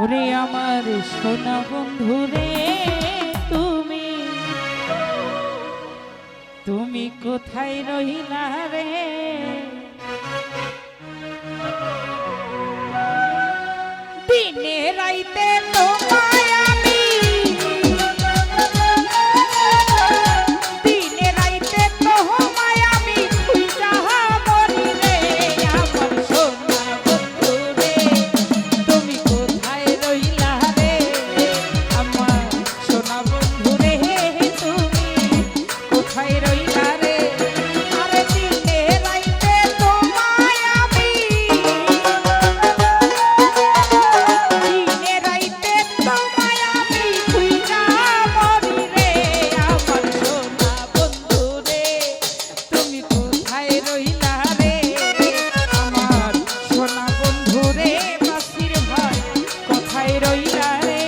ওরে আমার সোনা বন্ধু রে, তুমি তুমি কোথায় রহিলা রে? দিনে রাইতে তোমায় আমি, দিনে রাইতে তোমায় আমি খুঁজা মরি রে। আমার সোনা বন্ধু রে, তুমি কোথায় রহিলা রে? আমার সোনা বন্ধু রে, তুমি কোথায় রহিলা রে? আরে দিনে রাইতে তোমায় আমি, দিনে রাইতে তোমায় আমি খুঁজা মরি রে। আমার সোনা বন্ধু রে, তুমি কোথায় রহিলা রে? আমার সোনা বন্ধু রে, বাসির ভাই কোথায় রহিলা রে?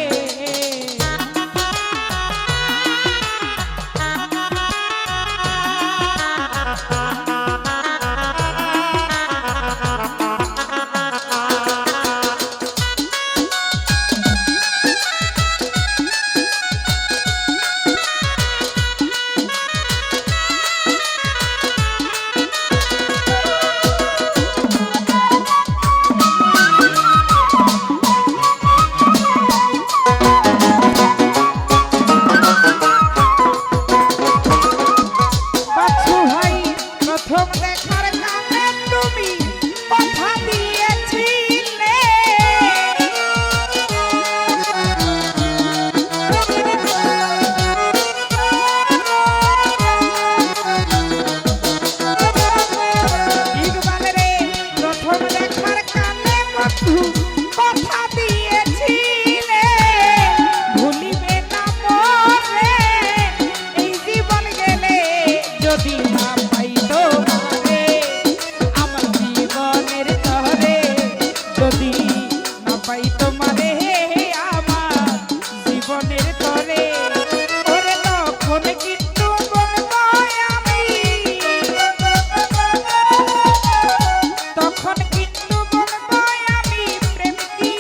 বাচ্চু ভাই, প্রথম দেখার কানে তুমি কথা দিয়েছিলে, ইকবাল রে, প্রথম দেখার কানে বন্ধু কথা দিয়েছিলে, ভুলিবে না মোরে এই জীবন গেলে, যদি না পাই তোমারে আমার জীবনের তরে, যদি না পাই তোমারে আমার জীবনের তরে। ওরে তখন কিন্তু বলবো আমি, তখন কিন্তু বলবো আমি প্রেম কি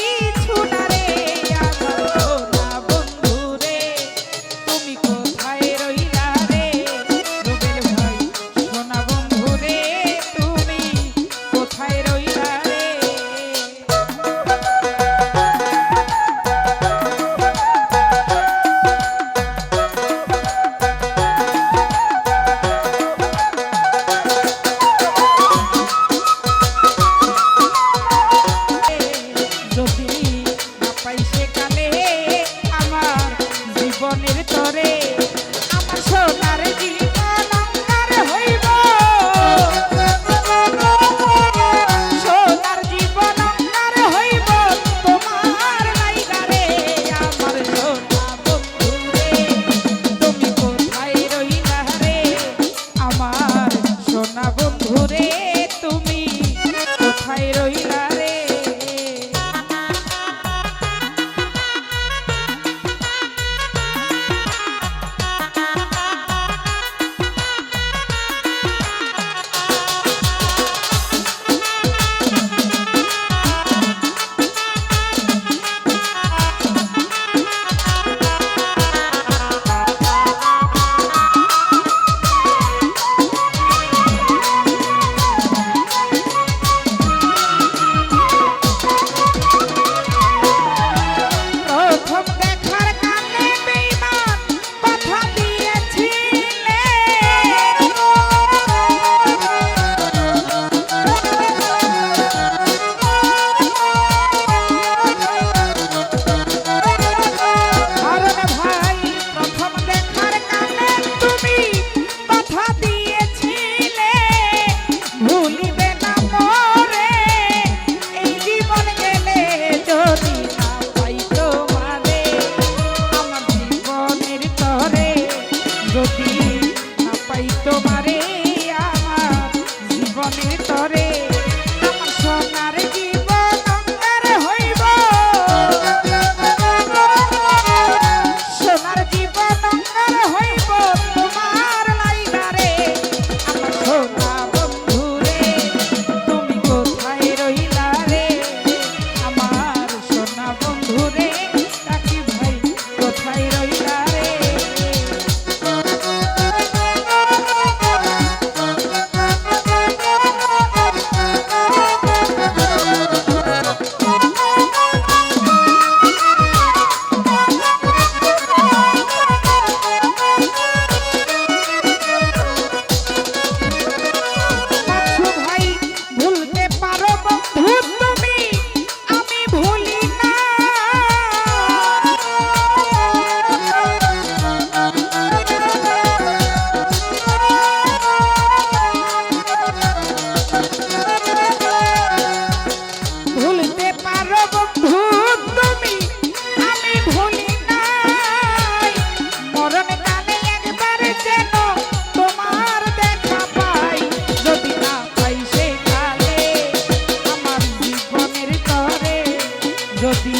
যদি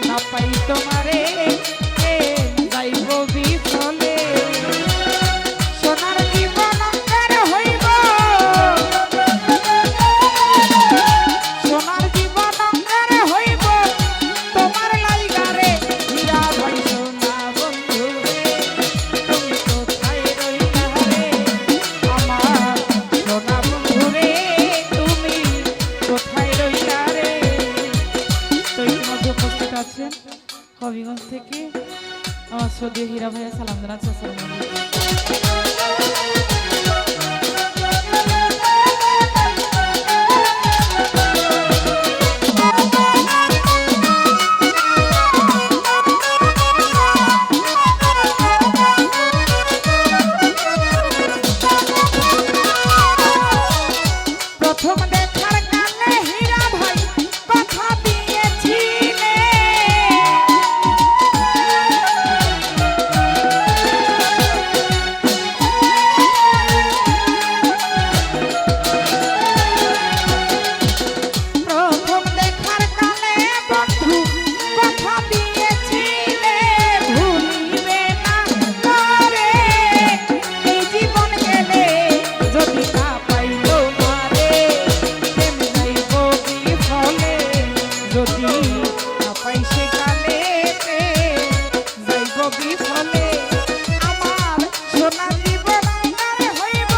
না পাই তোমারে যাইব বিফলে সোনার জীবন অঙ্গার হইব সোনার জীবন অঙ্গার হইব তোমার লাইগারে হীরা ভাই সোনা বন্ধু রে তুমি কোথায় রইলা রে আমার সোনা বন্ধু রে তুমি কোথায় রইলা রে। তো ইতিমধ্যে উপস্থিত আছেন হবিগঞ্জ থেকে আমার শ্রদ্ধেয় হীরা ভাইয়া সালাম জানাচ্ছি। আসসালামু আলাইকুম। প্রথম দেখার কালে হীরা ভাই কথা দিয়েছিলে প্রথম দেখার কালে বন্ধু কথা দিয়েছিলে ভুলিবে না করে এই জীবন গেলে যদি না পাইল মারে প্রেম যাইব বিফলে যদি না পাই সে কালে যাইব বিফলে আমার সোনা জীবন অঙ্গার হইব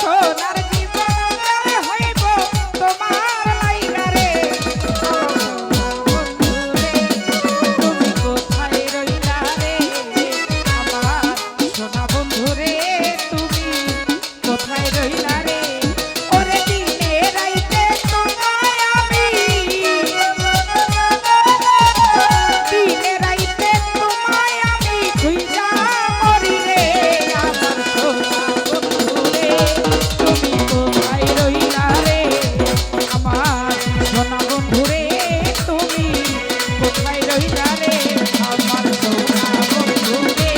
সোনার জীবন অঙ্গার হইব তোমার লাইগারে তুমি কোথায় রইলা রে আমার সোনা বন্ধু রে তুমি কোথায় রইলা রে ওরে দিনে রাইতে তোমায় আমি দিনে রাইতে তোমায় আমি খুঁজা মরি রে আমার সোনা বন্ধু রে তুমি কোথায় রইলা রে আমার সোনা বন্ধু রে তুমি কোথায় রইলা রে আমার সোনা বন্ধু রে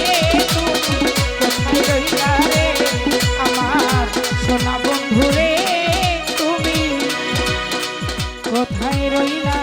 তুমি কোথায় রইলা রে আমার সোনা বন্ধু রে তুমি কোথায় রইলা